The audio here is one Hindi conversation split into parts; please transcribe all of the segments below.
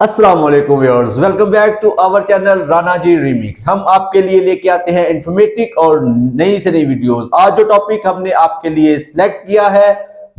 अस्सलाम वालेकुम viewers, welcome back to our channel Rana ji remix. हम आपके लिए लेके आते हैं इंफॉर्मेटिव और नई से नई वीडियोस। आज जो टॉपिक हमने आपके लिए सिलेक्ट किया है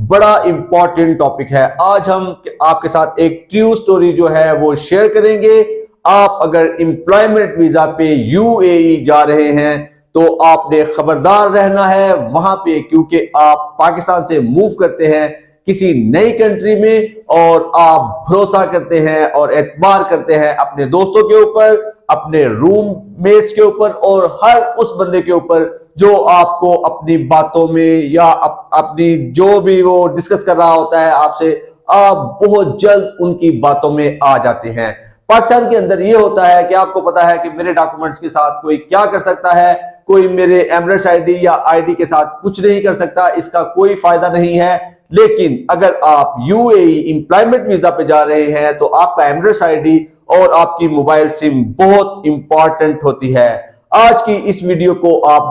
बड़ा इंपॉर्टेंट टॉपिक है। आज हम आपके साथ एक ट्रू स्टोरी जो है वो शेयर करेंगे। आप अगर एम्प्लॉयमेंट वीजा पे यूएई जा रहे हैं तो आपने खबरदार रहना है वहां पे, क्योंकि आप पाकिस्तान से मूव करते हैं किसी नई कंट्री में और आप भरोसा करते हैं और एतबार करते हैं अपने दोस्तों के ऊपर, अपने रूममेट्स के ऊपर और हर उस बंदे के ऊपर जो आपको अपनी बातों में या अपनी जो भी वो डिस्कस कर रहा होता है आपसे, आप बहुत जल्द उनकी बातों में आ जाते हैं। पाकिस्तान के अंदर ये होता है कि आपको पता है कि मेरे डॉक्यूमेंट्स के साथ कोई क्या कर सकता है, कोई मेरे एमरेट्स आईडी या आईडी के साथ कुछ नहीं कर सकता, इसका कोई फायदा नहीं है। लेकिन अगर आप यूएई एम्प्लॉयमेंट वीजा पे जा रहे हैं तो आपका एमरेट्स आईडी और आपकी मोबाइल सिम बहुत इंपॉर्टेंट होती है। आज की इस वीडियो को आप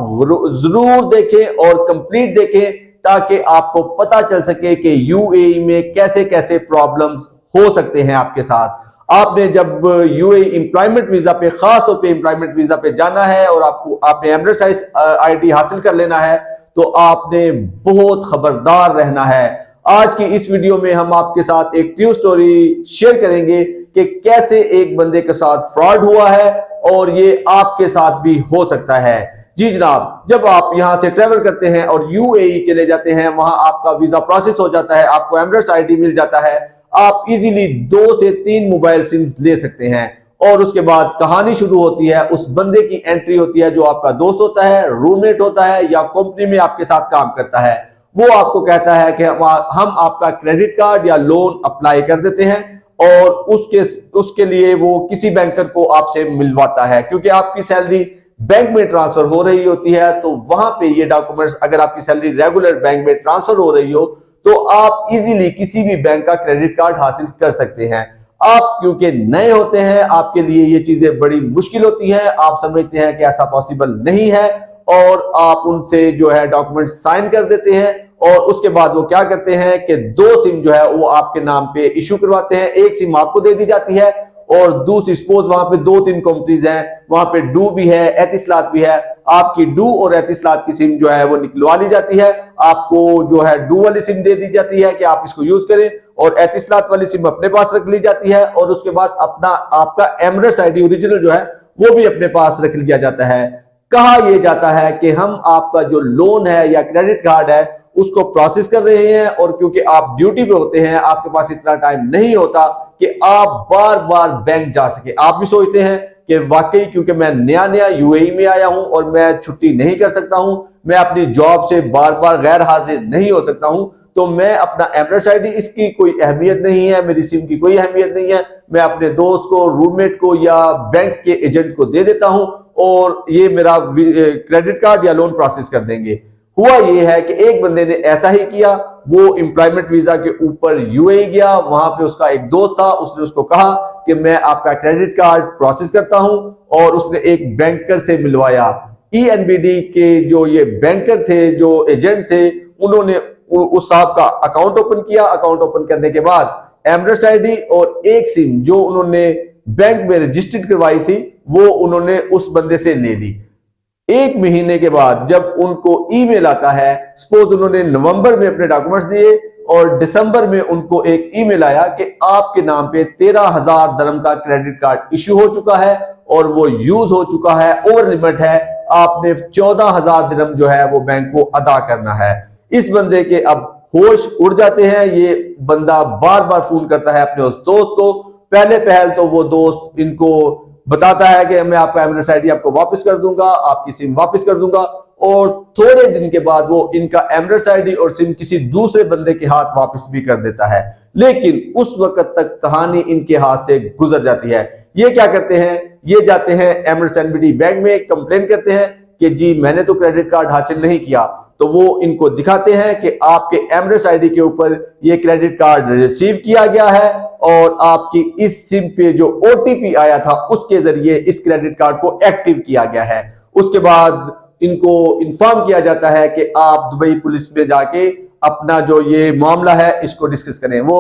जरूर देखें और कंप्लीट देखें ताकि आपको पता चल सके कि यूएई में कैसे कैसे प्रॉब्लम्स हो सकते हैं आपके साथ। आपने जब यूएई एम्प्लॉयमेंट वीजा पे, खास तौर पे एम्प्लॉयमेंट वीजा पे जाना है और आपने एमरेट्स आईडी हासिल कर लेना है तो आपने बहुत खबरदार रहना है। आज की इस वीडियो में हम आपके साथ एक ट्रू स्टोरी शेयर करेंगे कि कैसे एक बंदे के साथ फ्रॉड हुआ है और ये आपके साथ भी हो सकता है। जी जनाब, जब आप यहां से ट्रेवल करते हैं और यूएई चले जाते हैं, वहां आपका वीजा प्रोसेस हो जाता है, आपको एमरेट्स आईडी मिल जाता है, आप इजीली 2 से 3 मोबाइल सिम्स ले सकते हैं और उसके बाद कहानी शुरू होती है। उस बंदे की एंट्री होती है जो आपका दोस्त होता है, रूममेट होता है या कंपनी में आपके साथ काम करता है। वो आपको कहता है कि हम आपका क्रेडिट कार्ड या लोन अप्लाई कर देते हैं और उसके लिए वो किसी बैंकर को आपसे मिलवाता है, क्योंकि आपकी सैलरी बैंक में ट्रांसफर हो रही होती है। तो वहां पे ये डॉक्यूमेंट्स, अगर आपकी सैलरी रेगुलर बैंक में ट्रांसफर हो रही हो तो आप इजीली किसी भी बैंक का क्रेडिट कार्ड हासिल कर सकते हैं। आप क्योंकि नए होते हैं, आपके लिए ये चीजें बड़ी मुश्किल होती है, आप समझते हैं कि ऐसा पॉसिबल नहीं है और आप उनसे जो है डॉक्यूमेंट साइन कर देते हैं और उसके बाद वो क्या करते हैं कि 2 सिम जो है वो आपके नाम पे इशू करवाते हैं। एक सिम आपको दे दी जाती है और दूसरी, सपोज वहां पे 2-3 कंपनीज हैं, वहां पे डू भी है, एतिसलात भी है, आपकी डू और एतिसलात की सिम जो है वो निकलवा ली जाती है। आपको जो है डू वाली सिम दे दी जाती है कि आप इसको यूज करें और एतिसलात वाली सिम अपने पास रख ली जाती है और उसके बाद आपका एमरेट्स आईडी ओरिजिनल जो है वो भी अपने पास रख लिया जाता है। कहा यह जाता है कि हम आपका जो लोन है या क्रेडिट कार्ड है उसको प्रोसेस कर रहे हैं और क्योंकि आप ड्यूटी पे होते हैं, आपके पास इतना टाइम नहीं होता कि आप बार बार बैंक जा सके। आप भी सोचते हैं कि वाकई क्योंकि मैं नया नया यूएई में आया हूं और मैं छुट्टी नहीं कर सकता हूं, मैं अपनी जॉब से बार बार गैर हाजिर नहीं हो सकता हूं, तो मैं अपना एमरेट्स आईडी, इसकी कोई अहमियत नहीं है, मेरी सिम की कोई अहमियत नहीं है, मैं अपने दोस्त को, रूममेट को या बैंक के एजेंट को दे देता हूं और ये मेरा क्रेडिट कार्ड या लोन प्रोसेस कर देंगे। हुआ ये है कि एक बंदे ने ऐसा ही किया। वो एम्प्लॉयमेंट वीजा के ऊपर यूएई गया, वहां पे उसका एक दोस्त था, उसने उसको कहा कि मैं आपका क्रेडिट कार्ड प्रोसेस करता हूं और उसने एक बैंकर से मिलवाया। ईएनबीडी के जो ये बैंकर थे, जो एजेंट थे, उन्होंने उस साहब का अकाउंट ओपन किया। अकाउंट ओपन करने के बाद एमरेट्स आईडी और एक सिम जो उन्होंने बैंक में रजिस्टर्ड करवाई थी वो उन्होंने उस बंदे से ले ली। 1 महीने के बाद जब उनको ईमेल आता है, सपोज उन्होंने नवंबर में अपने डॉक्यूमेंट्स दिए और दिसंबर में उनको एक ईमेल आया कि आपके नाम पे 13,000 दरम का क्रेडिट कार्ड इश्यू हो चुका है और वो यूज हो चुका है, ओवर लिमिट है, आपने 14,000 दिरहम जो है वो बैंक को अदा करना है। इस बंदे के अब होश उड़ जाते हैं। ये बंदा बार बार फोन करता है अपने उस दोस्त को। पहले पहल तो वो दोस्त इनको बताता है कि मैं आपका एमरेट्स आईडी आपको वापस कर दूंगा, आपकी सिम वापस कर दूंगा, और थोड़े दिन के बाद वो इनका एमरेट्स आईडी और सिम किसी दूसरे बंदे के हाथ वापस भी कर देता है। लेकिन उस वक्त तक कहानी इनके हाथ से गुजर जाती है। ये क्या करते हैं, ये जाते हैं एमरेट्स एनबीडी बैंक में, कंप्लेन करते हैं कि जी मैंने तो क्रेडिट कार्ड हासिल नहीं किया। तो वो इनको दिखाते हैं कि आपके एमरेट्स आईडी के ऊपर ये क्रेडिट कार्ड रिसीव किया गया है और आपकी इस सिम पे जो ओटीपी आया था उसके जरिए इस क्रेडिट कार्ड को एक्टिव किया गया है। उसके बाद इनको इन्फॉर्म किया जाता है कि आप दुबई पुलिस में जाके अपना जो ये मामला है इसको डिस्कस करें। वो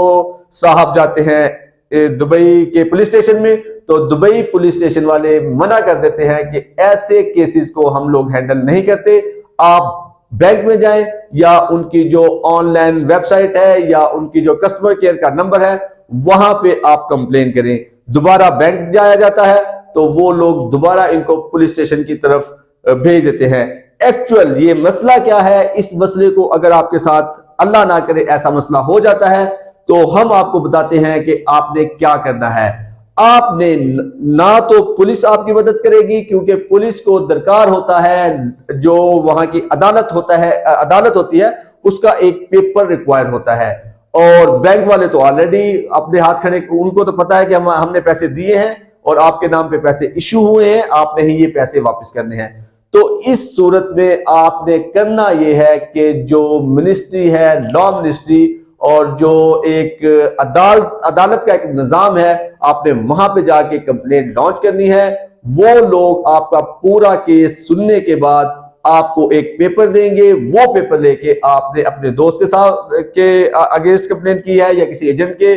साहब जाते हैं दुबई के पुलिस स्टेशन में, तो दुबई पुलिस स्टेशन वाले मना कर देते हैं कि ऐसे केसेस को हम लोग हैंडल नहीं करते, आप बैंक में जाएं या उनकी जो ऑनलाइन वेबसाइट है या उनकी जो कस्टमर केयर का नंबर है वहां पे आप कंप्लेन करें। दोबारा बैंक जाया जाता है तो वो लोग दोबारा इनको पुलिस स्टेशन की तरफ भेज देते हैं। एक्चुअल ये मसला क्या है, इस मसले को अगर आपके साथ अल्लाह ना करे ऐसा मसला हो जाता है तो हम आपको बताते हैं कि आपने क्या करना है। आपने ना तो पुलिस आपकी मदद करेगी, क्योंकि पुलिस को दरकार होता है जो वहां की अदालत होती है उसका एक पेपर रिक्वायर होता है, और बैंक वाले तो ऑलरेडी अपने हाथ खड़े, उनको तो पता है कि हमने पैसे दिए हैं और आपके नाम पे पैसे इश्यू हुए हैं, आपने ही ये पैसे वापस करने हैं। तो इस सूरत में आपने करना यह है कि जो मिनिस्ट्री है, लॉ मिनिस्ट्री, और जो एक अदालत का एक निजाम है, आपने वहां पे जाके कंप्लेंट लॉन्च करनी है। वो लोग आपका पूरा केस सुनने के बाद आपको एक पेपर देंगे, वो पेपर लेके आपने अपने दोस्त के साथ के अगेंस्ट कंप्लेंट की है या किसी एजेंट के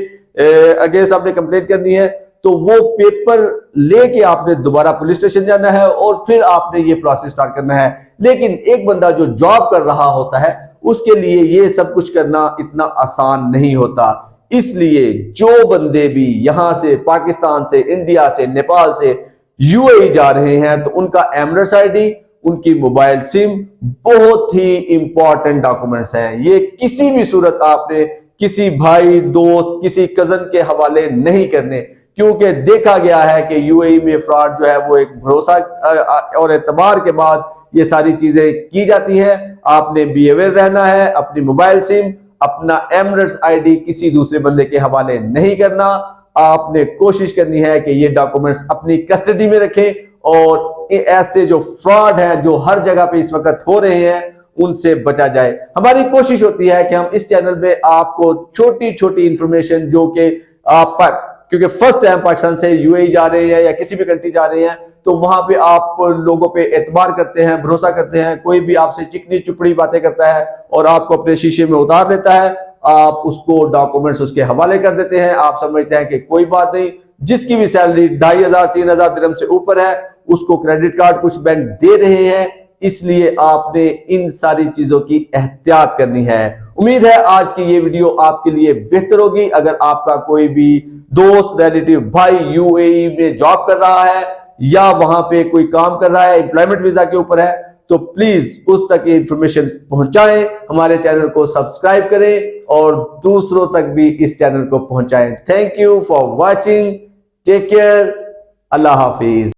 अगेंस्ट आपने कंप्लेंट करनी है, तो वो पेपर लेके आपने दोबारा पुलिस स्टेशन जाना है और फिर आपने ये प्रोसेस स्टार्ट करना है। लेकिन एक बंदा जो जॉब कर रहा होता है उसके लिए ये सब कुछ करना इतना आसान नहीं होता। इसलिए जो बंदे भी यहां से, पाकिस्तान से, इंडिया से, नेपाल से यूएई जा रहे हैं, तो उनका एमरेट्स आईडी, उनकी मोबाइल सिम बहुत ही इंपॉर्टेंट डॉक्यूमेंट्स हैं। ये किसी भी सूरत आपने किसी भाई, दोस्त, किसी कजन के हवाले नहीं करने, क्योंकि देखा गया है कि यूएई में फ्रॉड जो है वो एक भरोसा और एतबार के बाद ये सारी चीजें की जाती है। आपने बी अवेयर रहना है, अपनी मोबाइल सिम, अपना एमरेट्स आईडी किसी दूसरे बंदे के हवाले नहीं करना। आपने कोशिश करनी है कि ये डॉक्यूमेंट्स अपनी कस्टडी में रखें और ऐसे जो फ्रॉड है जो हर जगह पे इस वक्त हो रहे हैं उनसे बचा जाए। हमारी कोशिश होती है कि हम इस चैनल में आपको छोटी छोटी इंफॉर्मेशन जो कि आप, क्योंकि फर्स्ट टाइम पाकिस्तान से यूएई जा रहे हैं या किसी भी कंट्री जा रहे हैं, तो वहां पे आप लोगों पे एतबार करते हैं, भरोसा करते हैं। कोई भी आपसे चिकनी चुपड़ी बातें करता है और आपको अपने शीशे में उतार लेता है, आप उसको डॉक्यूमेंट्स उसके हवाले कर देते हैं। आप समझते हैं कि कोई बात नहीं, जिसकी भी सैलरी 2500-3000 दिरहम से ऊपर है उसको क्रेडिट कार्ड कुछ बैंक दे रहे हैं, इसलिए आपने इन सारी चीजों की एहतियात करनी है। उम्मीद है आज की ये वीडियो आपके लिए बेहतर होगी। अगर आपका कोई भी दोस्त, रिलेटिव, भाई यूएई में जॉब कर रहा है या वहां पे कोई काम कर रहा है, एम्प्लॉयमेंट वीजा के ऊपर है, तो प्लीज उस तक ये इंफॉर्मेशन पहुंचाएं, हमारे चैनल को सब्सक्राइब करें और दूसरों तक भी इस चैनल को पहुंचाएं। Thank you for watching, take care, अल्लाह हाफिज।